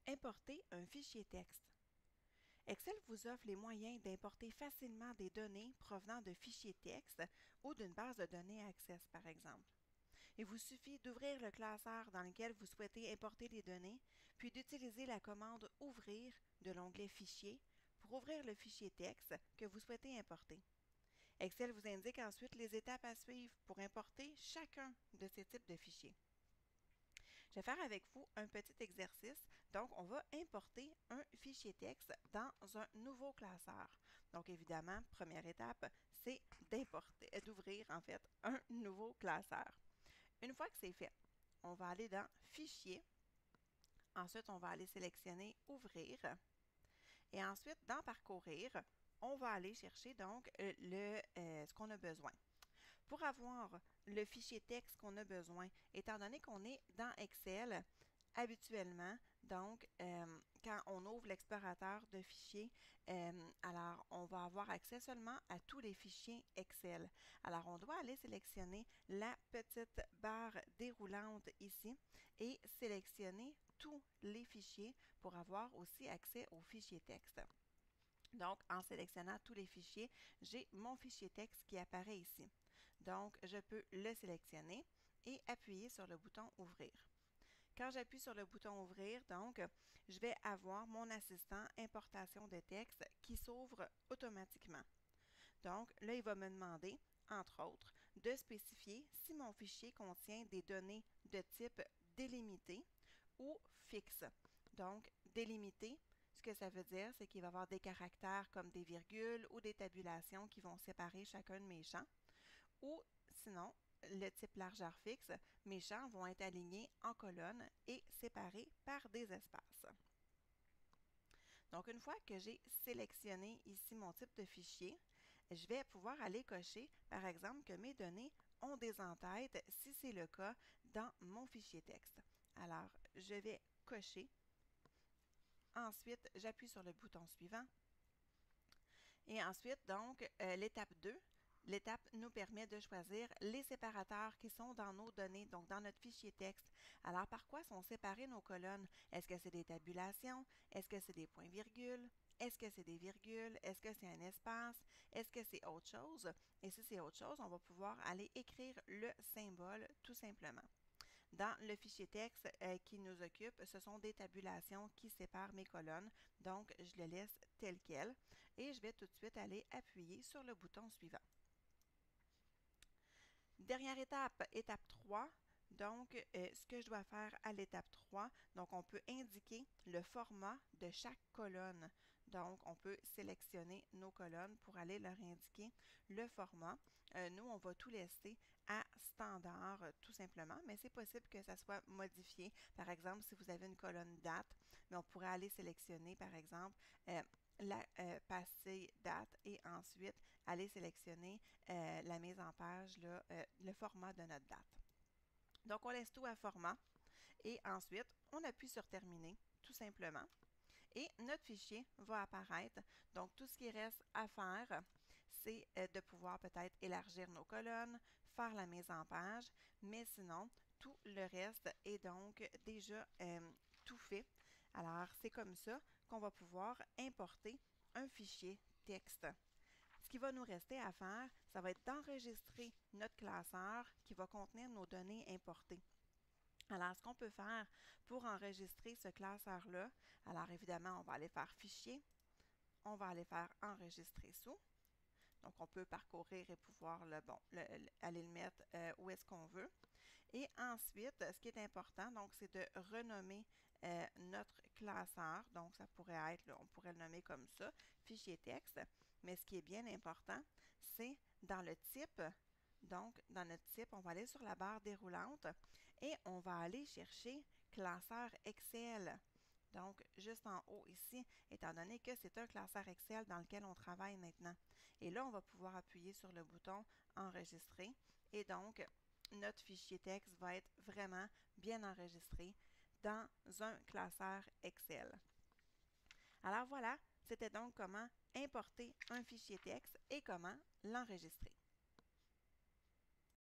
Importer un fichier texte. Excel vous offre les moyens d'importer facilement des données provenant de fichiers texte ou d'une base de données Access, par exemple. Il vous suffit d'ouvrir le classeur dans lequel vous souhaitez importer les données, puis d'utiliser la commande « Ouvrir » de l'onglet « Fichier » pour ouvrir le fichier texte que vous souhaitez importer. Excel vous indique ensuite les étapes à suivre pour importer chacun de ces types de fichiers. Je vais faire avec vous un petit exercice. Donc, on va importer un fichier texte dans un nouveau classeur. Donc, évidemment, première étape, c'est d'ouvrir en fait un nouveau classeur. Une fois que c'est fait, on va aller dans Fichier. Ensuite, on va aller sélectionner Ouvrir. Et ensuite, dans Parcourir, on va aller chercher donc ce qu'on a besoin. Pour avoir le fichier texte qu'on a besoin, étant donné qu'on est dans Excel, habituellement, donc, quand on ouvre l'explorateur de fichiers, alors on va avoir accès seulement à tous les fichiers Excel. Alors, on doit aller sélectionner la petite barre déroulante ici et sélectionner tous les fichiers pour avoir aussi accès aux fichiers texte. Donc, en sélectionnant tous les fichiers, j'ai mon fichier texte qui apparaît ici. Donc, je peux le sélectionner et appuyer sur le bouton « Ouvrir ». Quand j'appuie sur le bouton « Ouvrir », donc, je vais avoir mon assistant importation de texte qui s'ouvre automatiquement. Donc, là, il va me demander, entre autres, de spécifier si mon fichier contient des données de type délimité ou fixe. Donc, délimité, ce que ça veut dire, c'est qu'il va y avoir des caractères comme des virgules ou des tabulations qui vont séparer chacun de mes champs. Ou sinon, le type largeur fixe, mes champs vont être alignés en colonnes et séparés par des espaces. Donc, une fois que j'ai sélectionné ici mon type de fichier, je vais pouvoir aller cocher, par exemple, que mes données ont des entêtes si c'est le cas dans mon fichier texte. Alors, je vais cocher. Ensuite, j'appuie sur le bouton suivant. Et ensuite, donc, l'étape 2, l'étape nous permet de choisir les séparateurs qui sont dans nos données, donc dans notre fichier texte. Alors, par quoi sont séparées nos colonnes? Est-ce que c'est des tabulations? Est-ce que c'est des points-virgules? Est-ce que c'est des virgules? Est-ce que c'est un espace? Est-ce que c'est autre chose? Et si c'est autre chose, on va pouvoir aller écrire le symbole tout simplement. Dans le fichier texte qui nous occupe, ce sont des tabulations qui séparent mes colonnes. Donc, je le laisse tel quel et je vais tout de suite aller appuyer sur le bouton suivant. Dernière étape, étape 3. Donc, ce que je dois faire à l'étape 3, donc on peut indiquer le format de chaque colonne. Donc, on peut sélectionner nos colonnes pour aller leur indiquer le format. Nous, on va tout laisser à standard tout simplement, mais c'est possible que ça soit modifié. Par exemple, si vous avez une colonne date, mais on pourrait aller sélectionner, par exemple, la pastille date et ensuite aller sélectionner la mise en page, là, le format de notre date. Donc, on laisse tout à format et ensuite, on appuie sur terminer tout simplement. Et notre fichier va apparaître. Donc, tout ce qui reste à faire, c'est de pouvoir peut-être élargir nos colonnes, faire la mise en page, mais sinon, tout le reste est donc déjà tout fait. Alors, c'est comme ça qu'on va pouvoir importer un fichier texte. Ce qui va nous rester à faire, ça va être d'enregistrer notre classeur qui va contenir nos données importées. Alors, ce qu'on peut faire pour enregistrer ce classeur-là, alors évidemment, on va aller faire Fichier, on va aller faire Enregistrer sous. Donc, on peut parcourir et pouvoir aller le mettre où est-ce qu'on veut. Et ensuite, ce qui est important, donc, c'est de renommer notre classeur. Donc, ça pourrait être, là, on pourrait le nommer comme ça, fichier texte. Mais ce qui est bien important, c'est dans le type. Donc, dans notre type, on va aller sur la barre déroulante et on va aller chercher classeur Excel. Donc, juste en haut ici, étant donné que c'est un classeur Excel dans lequel on travaille maintenant. Et là, on va pouvoir appuyer sur le bouton « Enregistrer » et donc, notre fichier texte va être vraiment bien enregistré dans un classeur Excel. Alors voilà, c'était donc comment importer un fichier texte et comment l'enregistrer.